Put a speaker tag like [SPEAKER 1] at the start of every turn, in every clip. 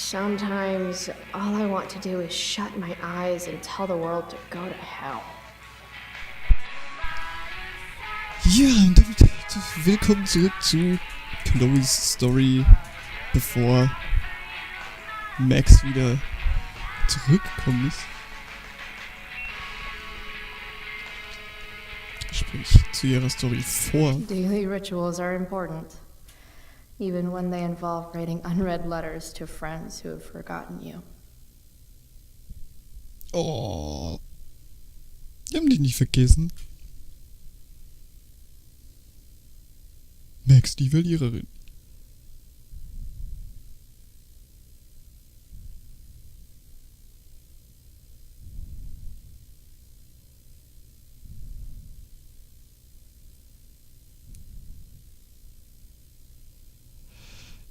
[SPEAKER 1] Sometimes all I want to do is shut my eyes and tell the world to go to hell.
[SPEAKER 2] Ja, und damit willkommen zurück zu Chloes Story, bevor Max wieder zurückgekommen ist. Sprich, zu ihrer Story vor.
[SPEAKER 1] Daily rituals are important, even when they involve writing unread letters to friends who have forgotten you.
[SPEAKER 2] Oh, die haben dich nicht vergessen. Max, die Verliererin.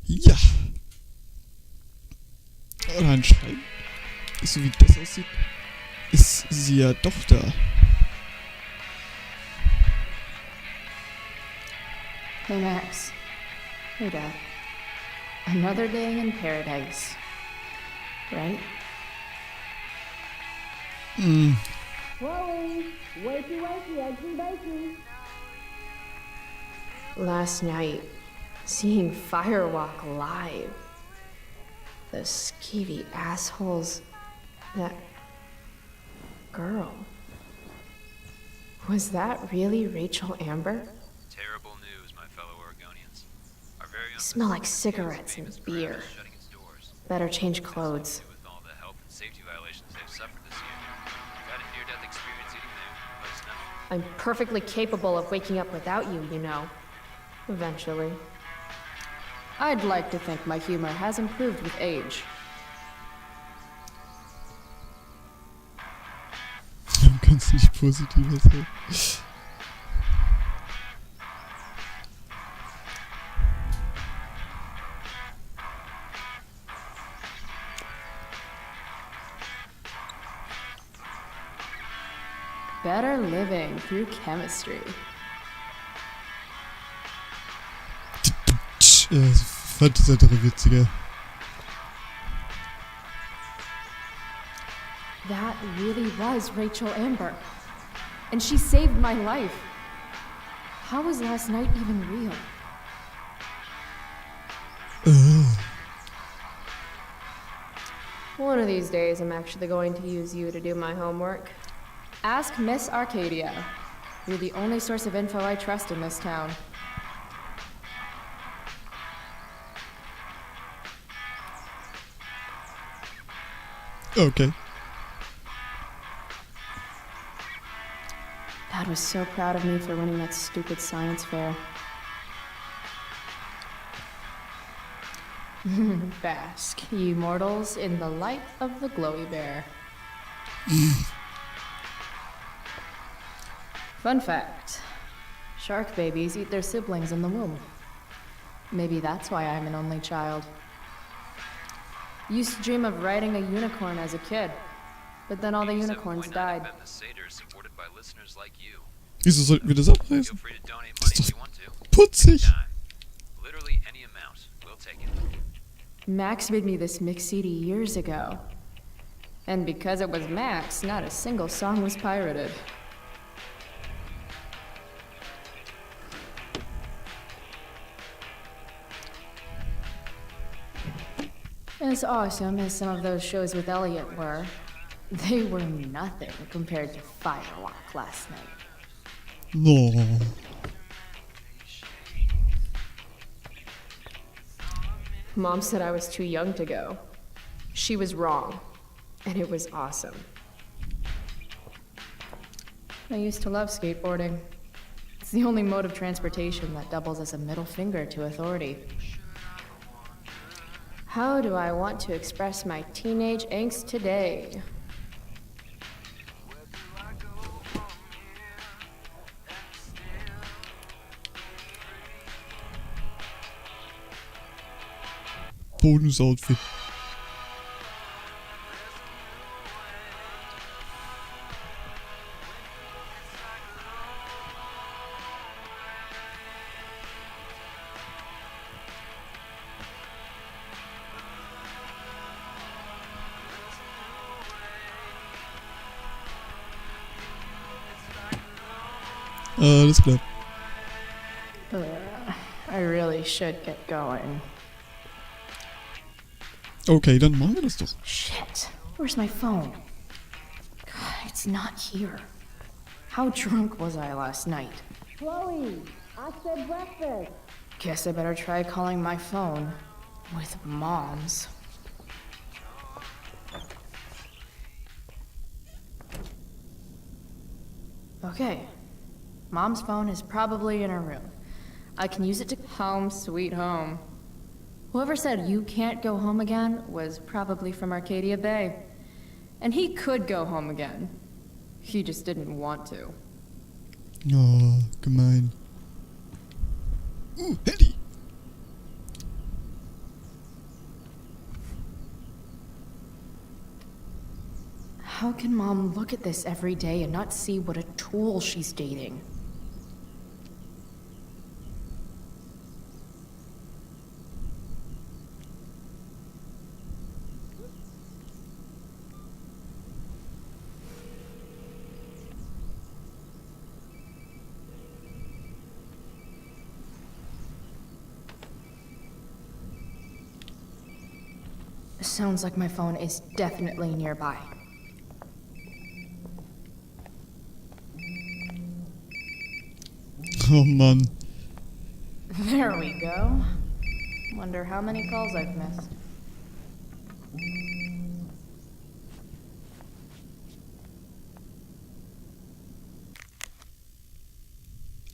[SPEAKER 2] Ja. Oder anscheinend, so wie das aussieht, ist sie ja doch da.
[SPEAKER 1] Hey Max. Hey Dad. Another day in paradise. Right?
[SPEAKER 3] Chloe, wakey, wakey, eggs and bacon.
[SPEAKER 1] Last night, seeing Firewalk live. Those skeevy assholes. That girl. Was that really Rachel Amber?
[SPEAKER 4] Terrible news, my fellow Oregonians. Our very own
[SPEAKER 1] Smell like cigarettes and beer.
[SPEAKER 4] shutting its doors.
[SPEAKER 1] Better change clothes.
[SPEAKER 4] With all the health and safety violations they've suffered this year. You've had a near-death experience eating there. Let us know.
[SPEAKER 1] I'm perfectly capable of waking up without you, you know. Eventually.
[SPEAKER 5] I'd like to think my humor has improved with age.
[SPEAKER 2] Man kann es nicht positiver sein.
[SPEAKER 5] Better living through chemistry.
[SPEAKER 2] Ich fand das andere witziger.
[SPEAKER 5] That really was Rachel Amber. And she saved my life. How was last night even real?
[SPEAKER 1] One of these days, I'm actually going to use you to do my homework.
[SPEAKER 5] Ask Miss Arcadia. You're the only source of info I trust in this town.
[SPEAKER 2] Okay.
[SPEAKER 5] Dad was so proud of me for winning that stupid science fair. Bask, ye mortals, in the light of the glowy bear. Fun fact. Shark babies eat their siblings in the womb. Maybe that's why I'm an only child. Used to dream of riding a unicorn as a kid, but then all the unicorns died.
[SPEAKER 4] The Seder is supported by listeners like you.
[SPEAKER 2] Wieso sollten wir das abreißen?
[SPEAKER 4] Feel free to donate
[SPEAKER 2] Das
[SPEAKER 4] money
[SPEAKER 2] ist
[SPEAKER 4] if you
[SPEAKER 2] doch
[SPEAKER 4] want to.
[SPEAKER 2] putzig.
[SPEAKER 4] Dime. Literally any amount. We'll take it.
[SPEAKER 5] Max made me this mix CD years ago. And because it was Max, not a single song was pirated. As awesome as some of those shows with Elliot were, they were nothing compared to Firewalk last night.
[SPEAKER 2] No.
[SPEAKER 1] Mom said I was too young to go. She was wrong, and it was awesome.
[SPEAKER 5] I used to love skateboarding. It's the only mode of transportation that doubles as a middle finger to authority.
[SPEAKER 1] How do I want to express my teenage angst today?
[SPEAKER 2] Bonusoutfit. Alles klar.
[SPEAKER 1] I really should get going.
[SPEAKER 2] Okay, dann machen wir das doch.
[SPEAKER 1] Shit, where's my phone? God, it's not here. How drunk was I last night?
[SPEAKER 3] Chloe, I said breakfast.
[SPEAKER 1] Guess I better try calling my phone with Mom's. Okay, Mom's phone is probably in her room. I can use it to home sweet home. Whoever said you can't go home again was probably from Arcadia Bay. And he could go home again. He just didn't want to.
[SPEAKER 2] Oh, gemein. Handy!
[SPEAKER 1] How can Mom look at this every day and not see what a tool she's dating? Sounds like my phone is definitely nearby.
[SPEAKER 2] Oh Mann.
[SPEAKER 1] There we go. Wonder how many calls I've missed.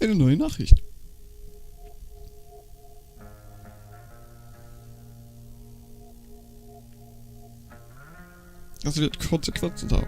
[SPEAKER 2] Eine neue Nachricht. Also wird Konsequenzen haben.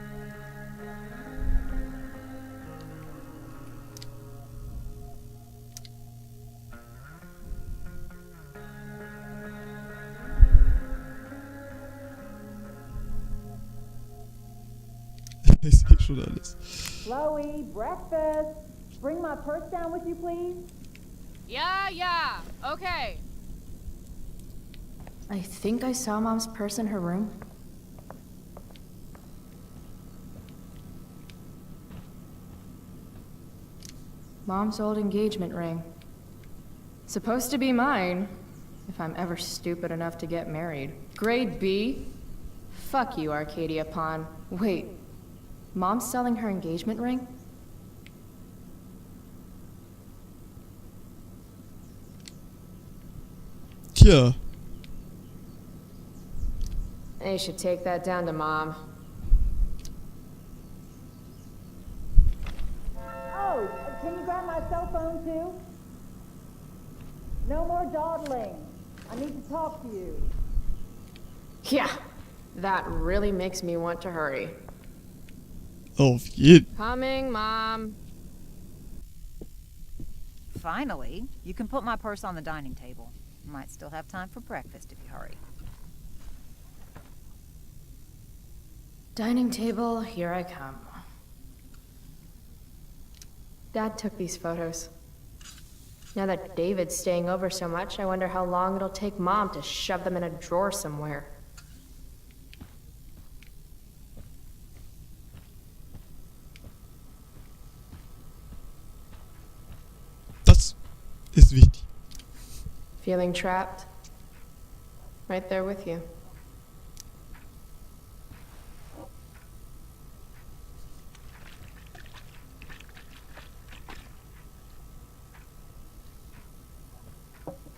[SPEAKER 2] Ich sehe schon alles.
[SPEAKER 3] Chloe, breakfast. Bring my purse down with you, please.
[SPEAKER 5] Yeah, okay.
[SPEAKER 1] I think I saw Mom's purse in her room. Mom's old engagement ring. Supposed to be mine, if I'm ever stupid enough to get married. Grade B? Fuck you, Arcadia Pawn. Wait, Mom's selling her engagement ring?
[SPEAKER 2] Tja.
[SPEAKER 5] You should take that down to Mom.
[SPEAKER 3] Oh, can you grab my cell phone too? No more dawdling. I need to talk to you.
[SPEAKER 5] Yeah, that really makes me want to hurry.
[SPEAKER 2] Auf jeden.
[SPEAKER 5] Coming, Mom.
[SPEAKER 6] Finally, you can put my purse on the dining table. Might still have time for breakfast if you hurry.
[SPEAKER 1] Dining table, here I come. Dad took these photos. Now that David's staying over so much, I wonder how long it'll take Mom to shove them in a drawer somewhere.
[SPEAKER 2] Das ist wichtig.
[SPEAKER 1] Feeling trapped? Right there with you.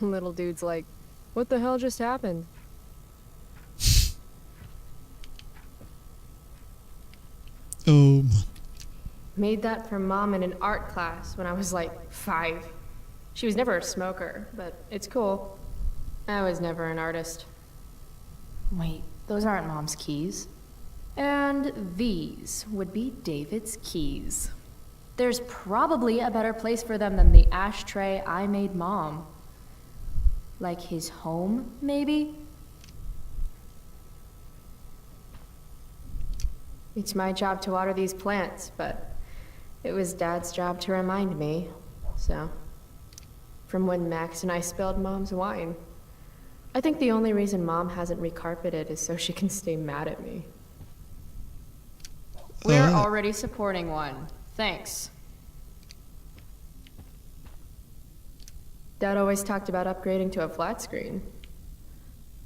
[SPEAKER 1] Little dude's like, what the hell just happened?
[SPEAKER 2] Oh Mann.
[SPEAKER 1] Made that for Mom in an art class when I was like 5. She was never a smoker, but it's cool. I was never an artist. Wait, those aren't Mom's keys. And these would be David's keys. There's probably a better place for them than the ashtray I made Mom. Like his home, maybe? It's my job to water these plants, but it was Dad's job to remind me, so. From when Max and I spilled Mom's wine. I think the only reason Mom hasn't recarpeted is so she can stay mad at me. We're already supporting one. Thanks. Dad always talked about upgrading to a flat screen.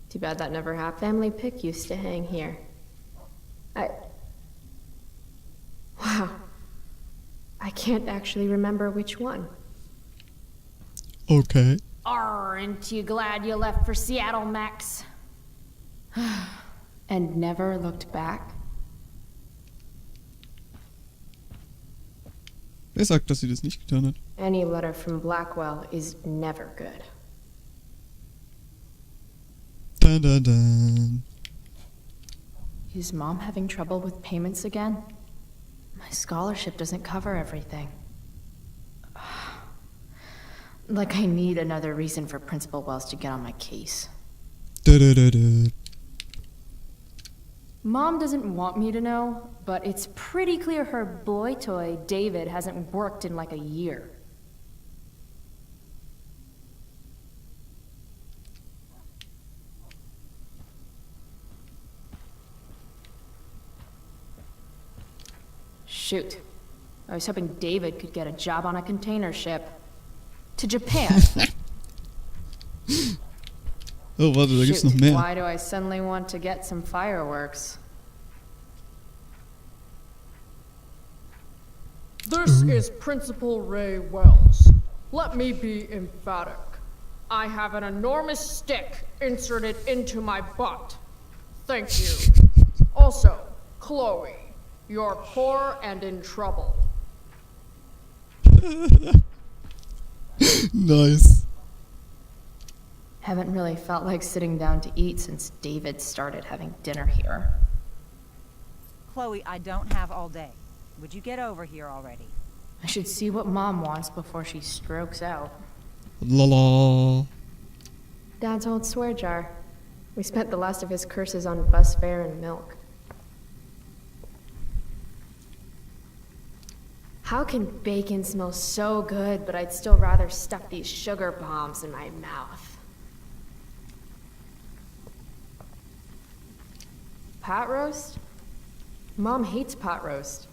[SPEAKER 1] Too bad that never happened. Family pic used to hang here. Wow. I can't actually remember which one.
[SPEAKER 2] Okay.
[SPEAKER 5] Aren't you glad you left for Seattle, Max? And never looked back?
[SPEAKER 2] Wer sagt, dass sie das nicht getan hat?
[SPEAKER 1] Any letter from Blackwell is never good.
[SPEAKER 2] Dun, dun, dun.
[SPEAKER 5] Is Mom having trouble with payments again? My scholarship doesn't cover everything. Like I need another reason for Principal Wells to get on my case.
[SPEAKER 2] Da, da, da, da.
[SPEAKER 5] Mom doesn't want me to know, but it's pretty clear her boy toy, David, hasn't worked in like a year. Shoot. I was hoping David could get a job on a container ship. To Japan.
[SPEAKER 2] Oh, warte, da gibt's noch mehr.
[SPEAKER 1] Why do I suddenly want to get some fireworks?
[SPEAKER 7] This is Principal Ray Wells. Let me be emphatic. I have an enormous stick inserted into my butt. Thank you. Also, Chloe, you're poor and in trouble.
[SPEAKER 2] Nice.
[SPEAKER 5] Haven't really felt like sitting down to eat since David started having dinner here.
[SPEAKER 6] Chloe, I don't have all day. Would you get over here already?
[SPEAKER 5] I should see what Mom wants before she strokes out.
[SPEAKER 2] La la.
[SPEAKER 1] Dad's old swear jar. We spent the last of his curses on bus fare and milk. How can bacon smell so good, but I'd still rather stuff these sugar bombs in my mouth? Pot roast? Mom hates pot roast.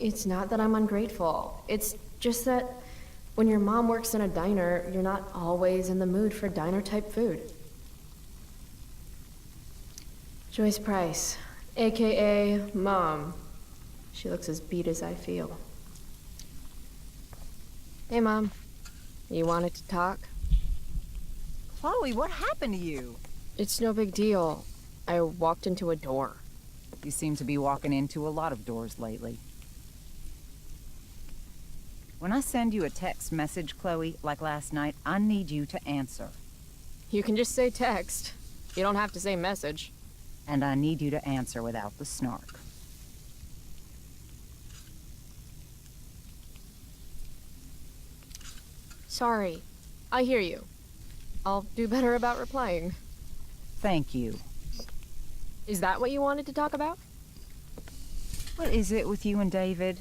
[SPEAKER 1] It's not that I'm ungrateful. It's just that when your mom works in a diner, you're not always in the mood for diner-type food. Joyce Price, a.k.a. Mom. She looks as beat as I feel. Hey, Mom. You wanted to talk?
[SPEAKER 6] Chloe, what happened to you?
[SPEAKER 1] It's no big deal. I walked into a door.
[SPEAKER 6] You seem to be walking into a lot of doors lately. When I send you a text message, Chloe, like last night, I need you to answer.
[SPEAKER 1] You can just say text. You don't have to say message.
[SPEAKER 6] And I need you to answer without the snark.
[SPEAKER 1] Sorry. I hear you. I'll do better about replying.
[SPEAKER 6] Thank you.
[SPEAKER 1] Is that what you wanted to talk about?
[SPEAKER 6] What is it with you and David?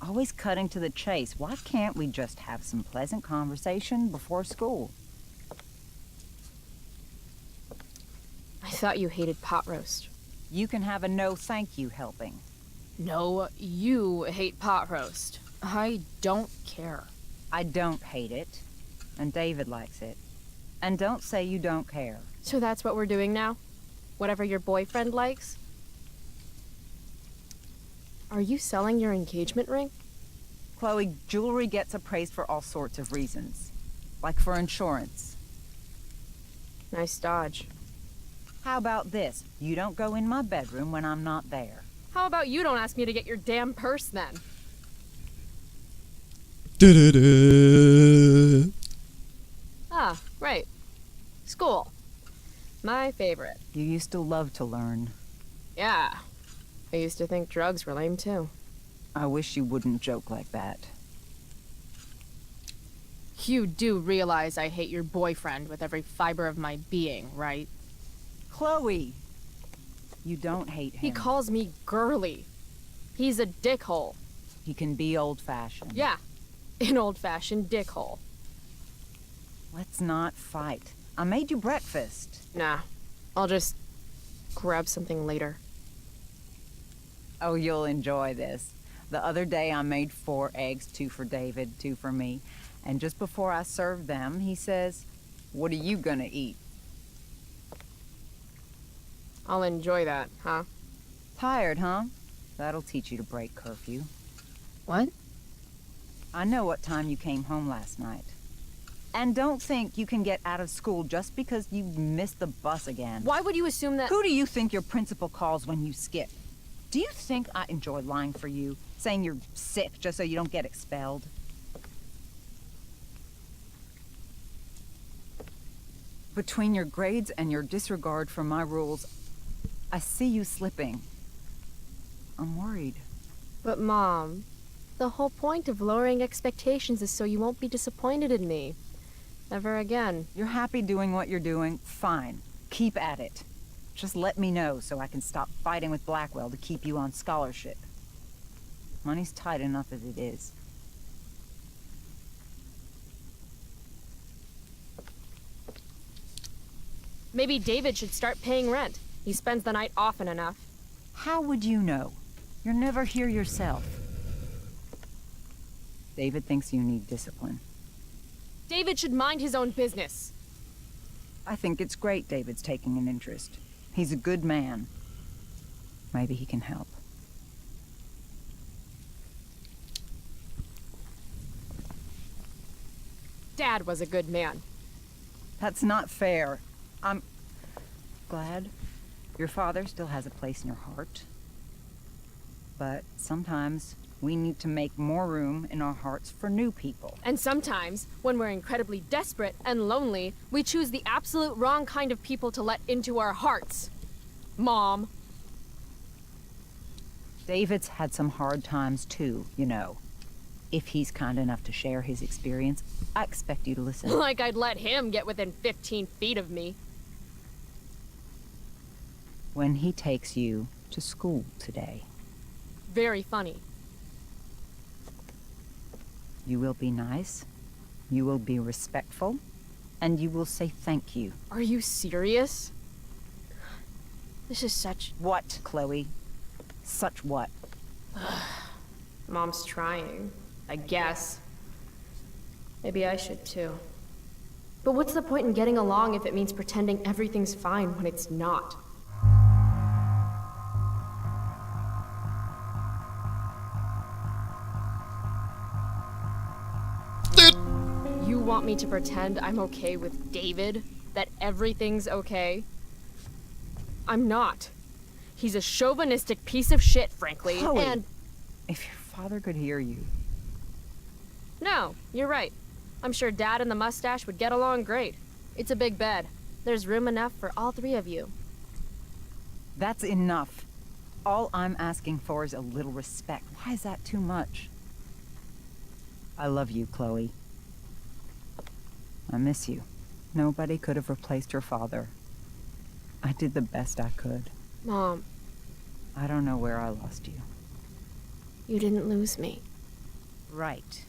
[SPEAKER 6] Always cutting to the chase. Why can't we just have some pleasant conversation before school?
[SPEAKER 1] I thought you hated pot roast.
[SPEAKER 6] You can have a no thank you helping.
[SPEAKER 1] No, you hate pot roast. I don't care.
[SPEAKER 6] I don't hate it, and David likes it. And don't say you don't care.
[SPEAKER 1] So that's what we're doing now? Whatever your boyfriend likes? Are you selling your engagement ring?
[SPEAKER 6] Chloe, jewelry gets appraised for all sorts of reasons. Like for insurance.
[SPEAKER 1] Nice dodge.
[SPEAKER 6] How about this? You don't go in my bedroom when I'm not there.
[SPEAKER 1] How about you don't ask me to get your damn purse then?
[SPEAKER 2] Da-da-da.
[SPEAKER 1] Ah, right. School. My favorite.
[SPEAKER 6] You used to love to learn.
[SPEAKER 1] Yeah. I used to think drugs were lame too.
[SPEAKER 6] I wish you wouldn't joke like that.
[SPEAKER 1] You do realize I hate your boyfriend with every fiber of my being, right?
[SPEAKER 6] Chloe! You don't hate him.
[SPEAKER 1] He calls me girly. He's a dickhole.
[SPEAKER 6] He can be old-fashioned.
[SPEAKER 1] Yeah, an old-fashioned dickhole.
[SPEAKER 6] Let's not fight. I made you breakfast.
[SPEAKER 1] Nah, I'll just grab something later.
[SPEAKER 6] Oh, you'll enjoy this. The other day I made 4 eggs, 2 for David, 2 for me. And just before I served them, he says, "What are you gonna eat?"
[SPEAKER 1] I'll enjoy that, huh?
[SPEAKER 6] Tired, huh? That'll teach you to break curfew.
[SPEAKER 5] What?
[SPEAKER 6] I know what time you came home last night. And don't think you can get out of school just because you missed the bus again.
[SPEAKER 1] Why would you assume that—
[SPEAKER 6] Who do you think your principal calls when you skip? Do you think I enjoy lying for you? Saying you're sick just so you don't get expelled? Between your grades and your disregard for my rules, I see you slipping. I'm worried.
[SPEAKER 1] But Mom, the whole point of lowering expectations is so you won't be disappointed in me. Ever again.
[SPEAKER 6] You're happy doing what you're doing? Fine. Keep at it. Just let me know so I can stop fighting with Blackwell to keep you on scholarship. Money's tight enough as it is.
[SPEAKER 1] Maybe David should start paying rent. He spends the night often enough.
[SPEAKER 6] How would you know? You're never here yourself. David thinks you need discipline.
[SPEAKER 1] David should mind his own business.
[SPEAKER 6] I think it's great David's taking an interest. He's a good man. Maybe he can help.
[SPEAKER 1] Dad was a good man.
[SPEAKER 6] That's not fair. I'm glad your father still has a place in your heart. But sometimes we need to make more room in our hearts for new people.
[SPEAKER 1] And sometimes, when we're incredibly desperate and lonely, we choose the absolute wrong kind of people to let into our hearts. Mom.
[SPEAKER 6] David's had some hard times too, you know. If he's kind enough to share his experience, I expect you to listen.
[SPEAKER 1] Like I'd let him get within 15 feet of me.
[SPEAKER 6] When he takes you to school today,
[SPEAKER 1] Very funny.
[SPEAKER 6] you will be nice, you will be respectful, and you will say thank you.
[SPEAKER 1] Are you serious? This is such—
[SPEAKER 6] What, Chloe? Such what?
[SPEAKER 1] Mom's trying, I guess. Maybe I should too. But what's the point in getting along if it means pretending everything's fine when it's not? You want me to pretend I'm okay with David? That everything's okay? I'm not. He's a chauvinistic piece of shit, frankly,
[SPEAKER 6] Chloe.
[SPEAKER 1] and—
[SPEAKER 6] If your father could hear you.
[SPEAKER 1] No, you're right. I'm sure Dad and the mustache would get along great. It's a big bed. There's room enough for all 3 of you.
[SPEAKER 6] That's enough. All I'm asking for is a little respect. Why is that too much? I love you, Chloe. I miss you. Nobody could have replaced your father. I did the best I could.
[SPEAKER 1] Mom,
[SPEAKER 6] I don't know where I lost you.
[SPEAKER 1] you didn't lose me.
[SPEAKER 6] Right.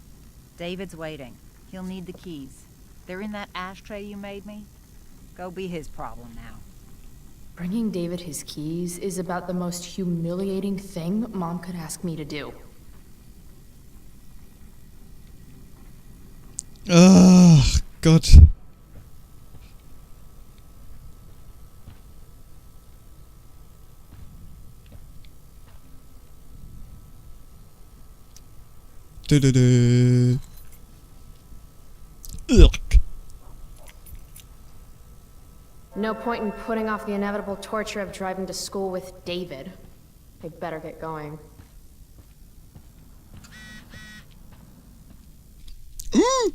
[SPEAKER 6] David's waiting. He'll need the keys. They're in that ashtray you made me. Go be his problem now.
[SPEAKER 5] Bringing David his keys is about the most humiliating thing Mom could ask me to do.
[SPEAKER 2] Ach, Gott. Dö. Ugh.
[SPEAKER 1] No point in putting off the inevitable torture of driving to school with David. I better get going.
[SPEAKER 2] Ooh.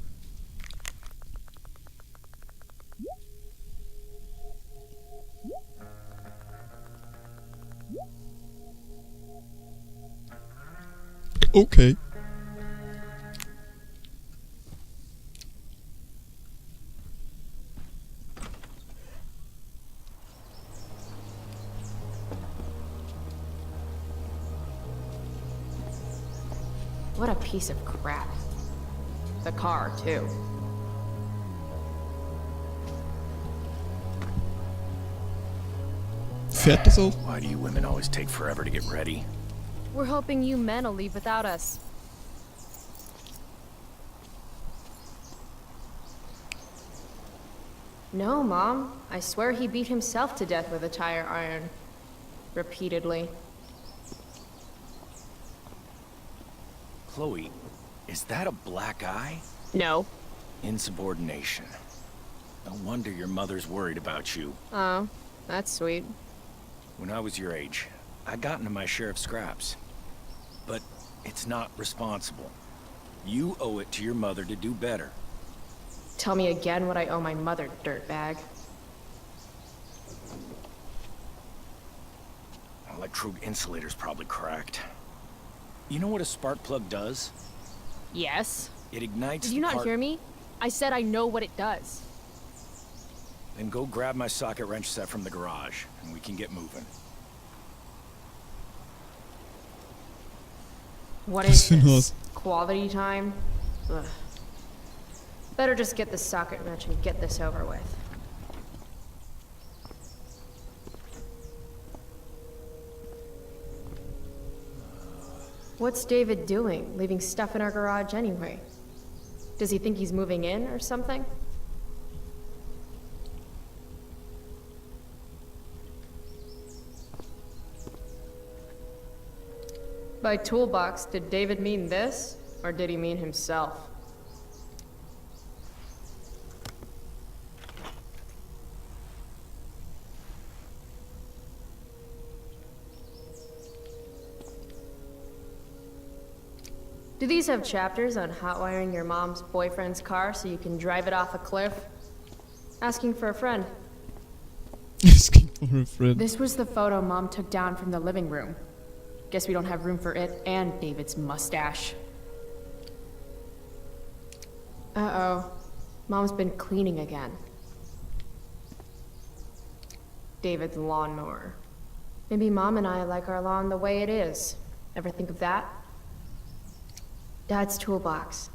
[SPEAKER 2] Okay.
[SPEAKER 1] What a piece of crap. The car, too.
[SPEAKER 2] Fährt das auch?
[SPEAKER 8] Why do you women always take forever to get ready?
[SPEAKER 1] We're hoping you men will leave without us. No, Mom. I swear he beat himself to death with a tire iron. Repeatedly.
[SPEAKER 8] Chloe, is that a black eye?
[SPEAKER 1] No.
[SPEAKER 8] Insubordination. No wonder your mother's worried about you.
[SPEAKER 1] Oh, that's sweet.
[SPEAKER 8] When I was your age, I got into my share of scraps. But it's not responsible. You owe it to your mother to do better.
[SPEAKER 1] Tell me again what I owe my mother, dirtbag.
[SPEAKER 8] Electrode insulator's probably cracked. You know what a spark plug does?
[SPEAKER 1] Yes?
[SPEAKER 8] It ignites
[SPEAKER 1] Did you
[SPEAKER 8] the
[SPEAKER 1] not
[SPEAKER 8] part-
[SPEAKER 1] hear me? I said I know what it does.
[SPEAKER 8] Then go grab my socket wrench set from the garage, and we can get moving.
[SPEAKER 1] What
[SPEAKER 2] Was
[SPEAKER 1] is
[SPEAKER 2] für ein
[SPEAKER 1] this?
[SPEAKER 2] Haus?
[SPEAKER 1] Quality time? Ugh. Better just get the socket wrench and get this over with. What's David doing, leaving stuff in our garage anyway? Does he think he's moving in or something? By toolbox, did David mean this, or did he mean himself? Do these have chapters on hot wiring your mom's boyfriend's car so you can drive it off a cliff? Asking for a friend.
[SPEAKER 2] Asking for a friend.
[SPEAKER 5] This was the photo Mom took down from the living room. Guess we don't have room for it and David's mustache.
[SPEAKER 1] Uh-oh. Mom's been cleaning again. David's lawnmower. Maybe Mom and I like our lawn the way it is. Ever think of that? Dad's toolbox.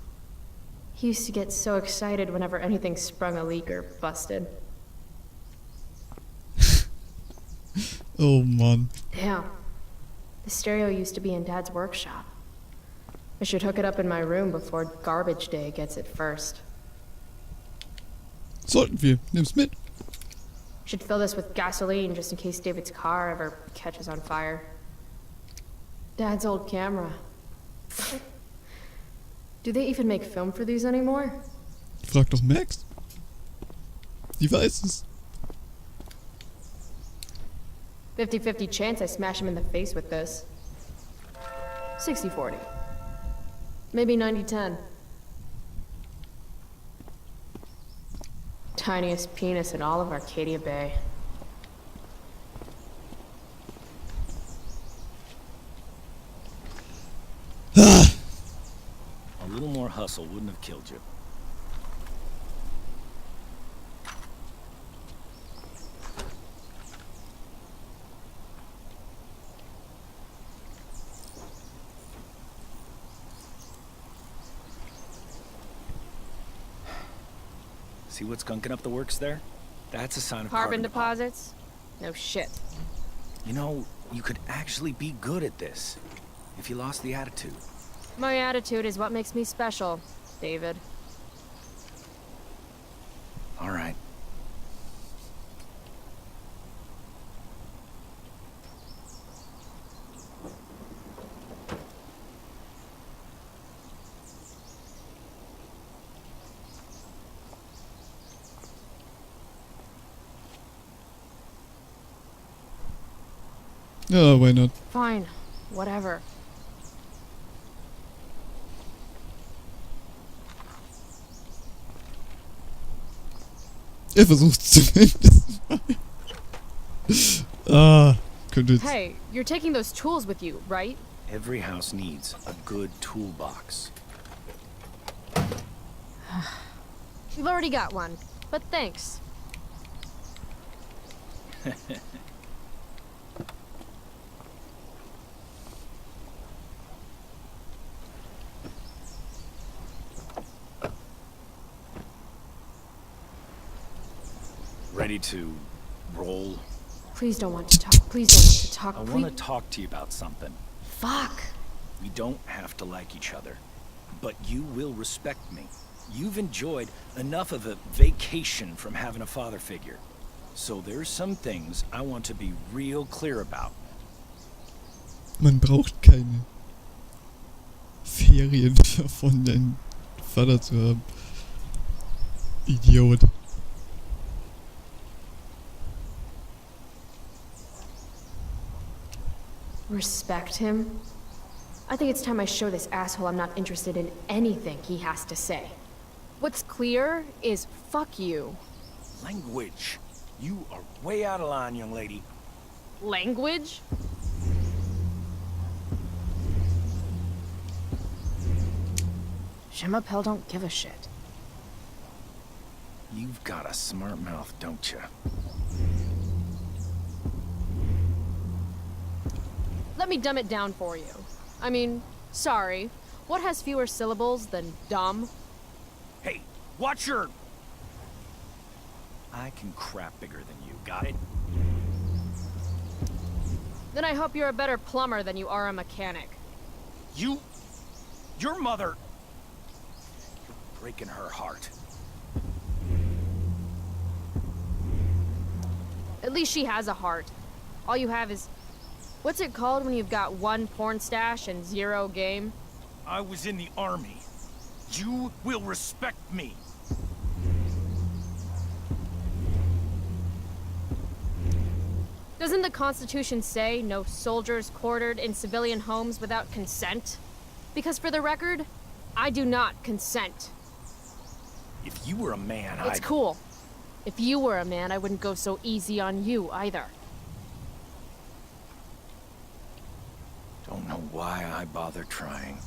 [SPEAKER 1] He used to get so excited whenever anything sprung a leak or busted.
[SPEAKER 2] Oh Mann.
[SPEAKER 1] Damn. The stereo used to be in Dad's workshop. I should hook it up in my room before garbage day gets it first.
[SPEAKER 2] Sollten wir. Nimm's mit.
[SPEAKER 1] Should fill this with gasoline just in case David's car ever catches on fire. Dad's old camera. Do they even make film for these anymore?
[SPEAKER 2] Frag doch Max. Die weiß es.
[SPEAKER 1] 50-50 chance I smash him in the face with this. 60-40. Maybe 90-10. Tiniest penis in all of Arcadia Bay.
[SPEAKER 8] A little more hustle wouldn't have killed you. See what's gunking up the works there? That's a sign of
[SPEAKER 1] Carbon deposits? No shit.
[SPEAKER 8] You know, you could actually be good at this if you lost the attitude.
[SPEAKER 1] My attitude is what makes me special, David.
[SPEAKER 8] All right.
[SPEAKER 2] Ja, why not?
[SPEAKER 1] Fine. Whatever.
[SPEAKER 2] Er versucht zumindest mal. Könnte jetzt.
[SPEAKER 1] Hey, you're taking those tools with you, right?
[SPEAKER 8] Every house needs a good toolbox.
[SPEAKER 1] We've already got one, but thanks.
[SPEAKER 8] Ready to roll?
[SPEAKER 1] Please don't want to talk. Please don't want to talk.
[SPEAKER 8] I
[SPEAKER 1] Please.
[SPEAKER 8] want to talk to you about something.
[SPEAKER 5] Fuck.
[SPEAKER 8] We don't have to like each other, but you will respect me. You've enjoyed enough of a vacation from having a father figure. So there's some things I want to be real clear about.
[SPEAKER 2] Man braucht keine Ferien davon, einen Vater zu haben. Idiot.
[SPEAKER 1] Respect him? I think it's time I show this asshole I'm not interested in anything he has to say.
[SPEAKER 7] What's clear is fuck you.
[SPEAKER 8] Language. You are way out of line, young lady.
[SPEAKER 7] Language?
[SPEAKER 5] Je m'appelle don't give a shit.
[SPEAKER 8] You've got a smart mouth, don't you?
[SPEAKER 7] Let me dumb it down for you. I mean, sorry. What has fewer syllables than dumb?
[SPEAKER 8] Hey, watch your... I can crap bigger than you, got it?
[SPEAKER 7] Then I hope you're a better plumber than you are a mechanic.
[SPEAKER 8] Your mother... You're breaking her heart.
[SPEAKER 7] At least she has a heart. All you have is... What's it called when you've got one porn stash and zero game?
[SPEAKER 8] I was in the army. You will respect me.
[SPEAKER 7] Doesn't the Constitution say no soldiers quartered in civilian homes without consent? Because for the record, I do not consent.
[SPEAKER 8] If you were a man,
[SPEAKER 7] It's cool. If you were a man, I wouldn't go so easy on you either.
[SPEAKER 8] Don't know why I bother trying.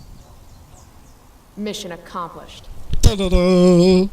[SPEAKER 1] Mission accomplished.
[SPEAKER 2] Ta-da-da!